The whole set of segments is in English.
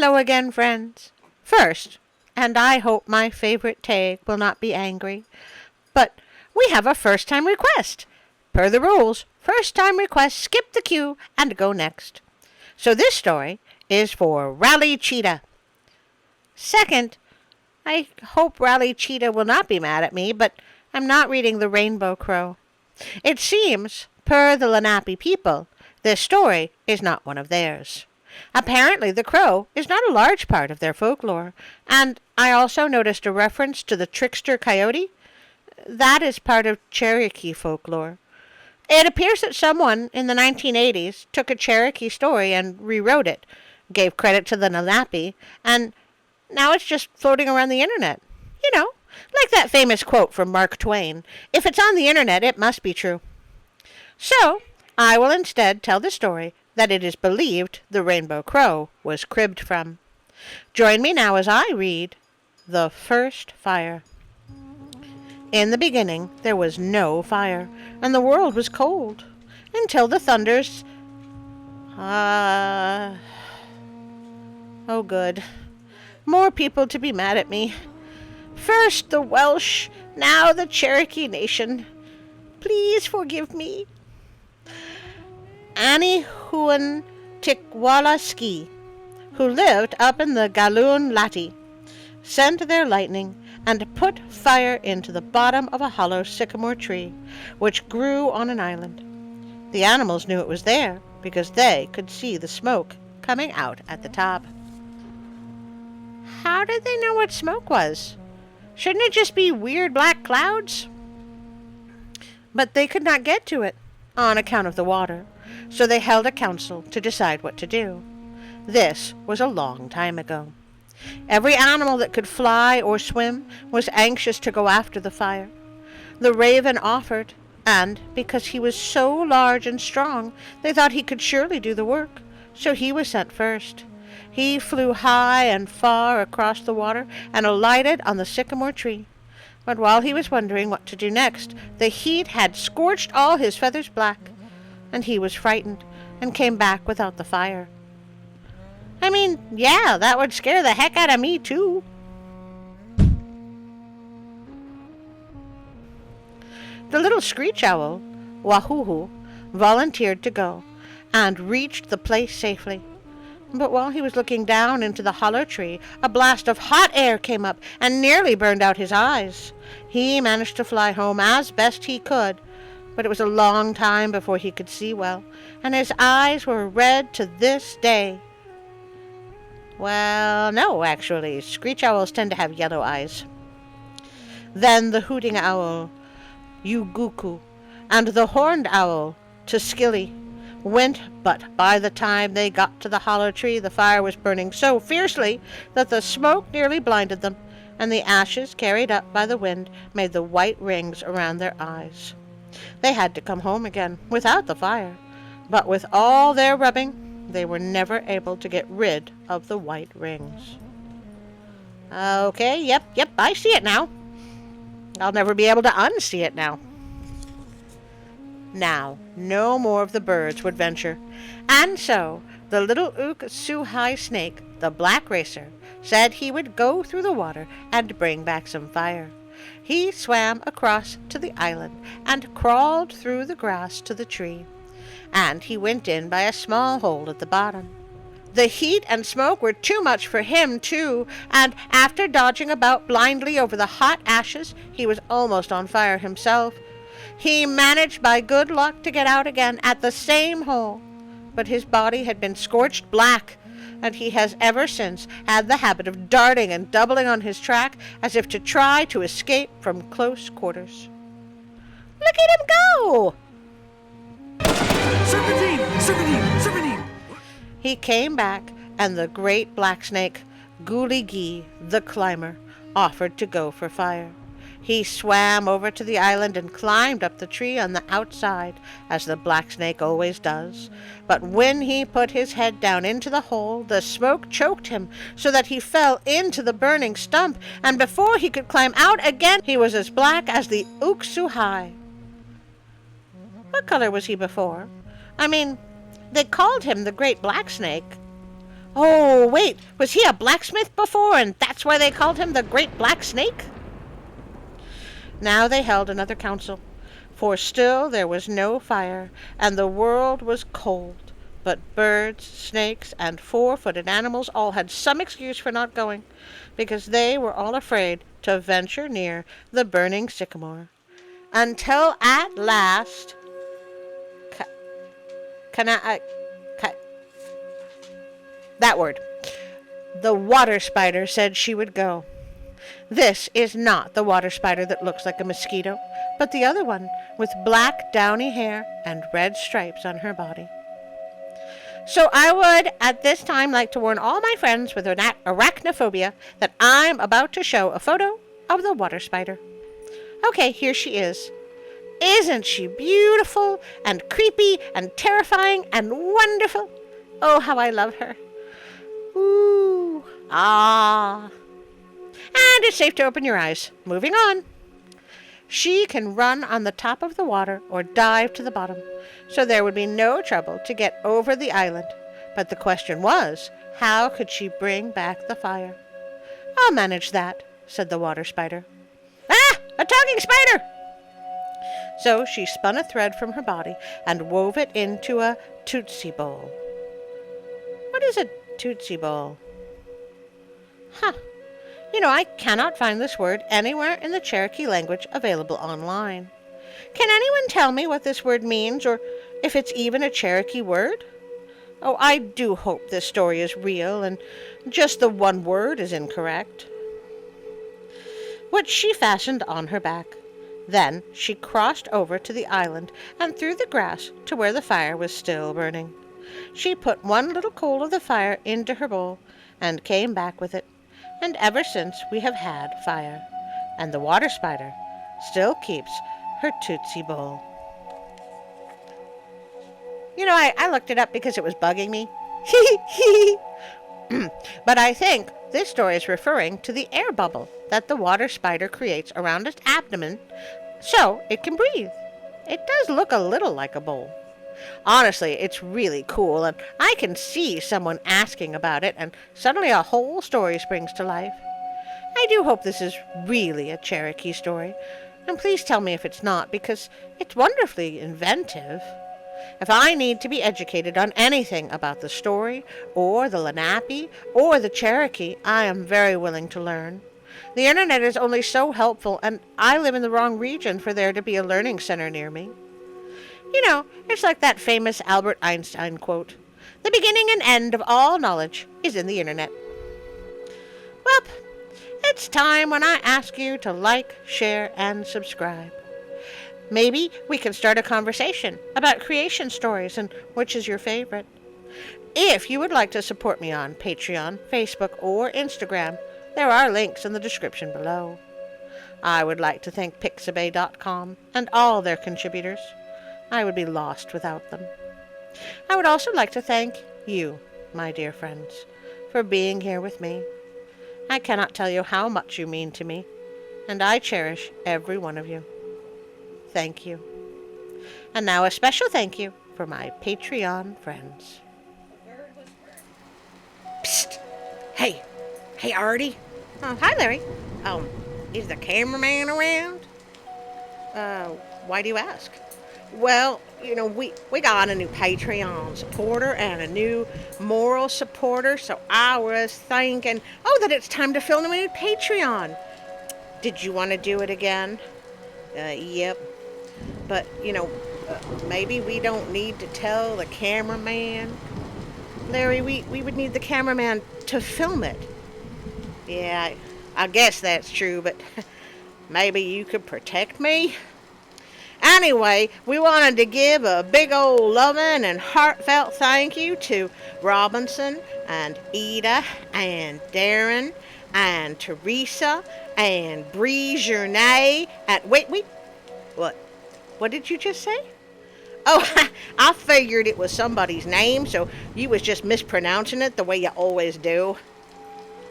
Hello again, friends. First, and I hope my favorite tag will not be angry, but we have a first-time request. Per the rules, first-time requests skip the queue and go next. So this story is for Rally Cheetah. Second, I hope Rally Cheetah will not be mad at me, but I'm not reading the Rainbow Crow. It seems, per the Lenape people, this story is not one of theirs. Apparently the crow is not a large part of their folklore, and I also noticed a reference to the trickster coyote. That is part of Cherokee folklore. It appears that someone in the 1980s took a Cherokee story and rewrote it, gave credit to the Lenape, and now it's just floating around the internet. You know, like that famous quote from Mark Twain, "If it's on the internet, it must be true." So, I will instead tell the story that it is believed the Rainbow Crow was cribbed from. Join me now as I read The First Fire. In the beginning there was no fire, and the world was cold, until the thunders... Oh good. More people to be mad at me. First the Welsh, now the Cherokee nation. Please forgive me. Annie Huan Tikwallaski, who lived up in the Galoon Lati, sent their lightning and put fire into the bottom of a hollow sycamore tree, which grew on an island. The animals knew it was there, because they could see the smoke coming out at the top. How did they know what smoke was? Shouldn't it just be weird black clouds? But they could not get to it, on account of the water, so they held a council to decide what to do. This was a long time ago. Every animal that could fly or swim was anxious to go after the fire. The raven offered, and because he was so large and strong, they thought he could surely do the work, so he was sent first. He flew high and far across the water and alighted on the sycamore tree. But while he was wondering what to do next, the heat had scorched all his feathers black, and he was frightened and came back without the fire. I mean, yeah, that would scare the heck out of me, too. The little screech owl, Wahuhu, volunteered to go, and reached the place safely. But while he was looking down into the hollow tree, a blast of hot air came up and nearly burned out his eyes. He managed to fly home as best he could, but it was a long time before he could see well, and his eyes were red to this day. Well, no, actually, screech owls tend to have yellow eyes. Then the hooting owl, Uguku, and the horned owl, Tuskilly, went, but by the time they got to the hollow tree, the fire was burning so fiercely that the smoke nearly blinded them, and the ashes carried up by the wind made the white rings around their eyes. They had to come home again without the fire, but with all their rubbing, they were never able to get rid of the white rings. Okay, yep, I see it now. I'll never be able to unsee it now. Now, no more of the birds would venture, and so the little Ook-Suhai snake, the black racer, said he would go through the water and bring back some fire. He swam across to the island and crawled through the grass to the tree, and he went in by a small hole at the bottom. The heat and smoke were too much for him, too, and after dodging about blindly over the hot ashes, he was almost on fire himself. He managed by good luck to get out again at the same hole, but his body had been scorched black, and he has ever since had the habit of darting and doubling on his track as if to try to escape from close quarters. Look at him go! Serpentine! He came back, and the great black snake, Ghoulie the climber, offered to go for fire. He swam over to the island and climbed up the tree on the outside, as the black snake always does. But when he put his head down into the hole, the smoke choked him so that he fell into the burning stump, and before he could climb out again, he was as black as the Ook-Suhai. What color was he before? I mean, they called him the Great Black Snake. Oh, wait, was he a blacksmith before, and that's why they called him the Great Black Snake? Now they held another council, for still there was no fire, and the world was cold. But birds, snakes, and four-footed animals all had some excuse for not going, because they were all afraid to venture near the burning sycamore. Until at last, that word, the water spider said she would go. This is not the water spider that looks like a mosquito, but the other one with black downy hair and red stripes on her body. So I would at this time like to warn all my friends with arachnophobia that I'm about to show a photo of the water spider. Okay, here she is. Isn't she beautiful and creepy and terrifying and wonderful? Oh, how I love her. Ooh, ah. And it's safe to open your eyes. Moving on. She can run on the top of the water or dive to the bottom, so there would be no trouble to get over the island. But the question was, how could she bring back the fire? I'll manage that, said the water spider. Ah, a talking spider! So she spun a thread from her body and wove it into a tootsie bowl. What is a tootsie bowl? Huh. I cannot find this word anywhere in the Cherokee language available online. Can anyone tell me what this word means, or if it's even a Cherokee word? Oh, I do hope this story is real and just the one word is incorrect. Which she fastened on her back. Then she crossed over to the island and through the grass to where the fire was still burning. She put one little coal of the fire into her bowl and came back with it. And ever since we have had fire, and the water spider still keeps her tootsie bowl. I looked it up because it was bugging me. But I think this story is referring to the air bubble that the water spider creates around its abdomen so it can breathe. It does look a little like a bowl. Honestly, it's really cool, and I can see someone asking about it, and suddenly a whole story springs to life. I do hope this is really a Cherokee story, and please tell me if it's not, because it's wonderfully inventive. If I need to be educated on anything about the story, or the Lenape, or the Cherokee, I am very willing to learn. The internet is only so helpful, and I live in the wrong region for there to be a learning center near me. It's like that famous Albert Einstein quote, "The beginning and end of all knowledge is in the internet." Well, it's time when I ask you to like, share, and subscribe. Maybe we can start a conversation about creation stories and which is your favorite. If you would like to support me on Patreon, Facebook, or Instagram, there are links in the description below. I would like to thank Pixabay.com and all their contributors. I would be lost without them. I would also like to thank you, my dear friends, for being here with me. I cannot tell you how much you mean to me, and I cherish every one of you. Thank you. And now a special thank you for my Patreon friends. Psst! Hey, Artie. Oh, hi, Larry. Is the cameraman around? Why do you ask? Well, we got a new Patreon supporter and a new moral supporter, so I was thinking, that it's time to film a new Patreon. Did you want to do it again? Yep. But, maybe we don't need to tell the cameraman. Larry, we would need the cameraman to film it. Yeah, I guess that's true, but maybe you could protect me? Anyway, we wanted to give a big old loving and heartfelt thank you to Robinson and Ida and Darren and Teresa and Bree Journay and wait, what did you just say? Oh, I figured it was somebody's name, so you was just mispronouncing it the way you always do.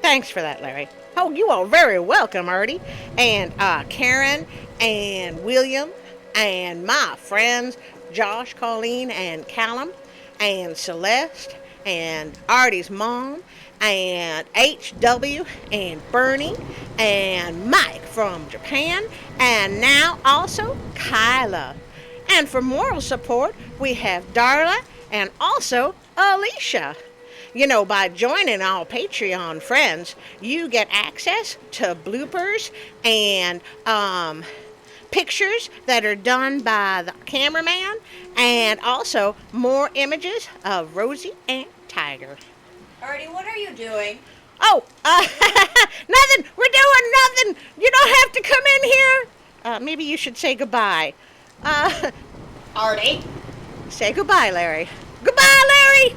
Thanks for that, Larry. Oh, you are very welcome, Artie. And Karen and William and my friends Josh, Collen, and Callum, and Celeste, and Artie's mom, and HW, and Bernie, and Mike from Japan, and now also Kyla. And for moral support, we have Darla and also Alicia. By joining our Patreon friends, you get access to bloopers and pictures that are done by the cameraman, and also more images of Rosie and Tiger. Artie, what are you doing? Oh, nothing. We're doing nothing. You don't have to come in here. Maybe you should say goodbye. Artie? Say goodbye, Larry. Goodbye, Larry.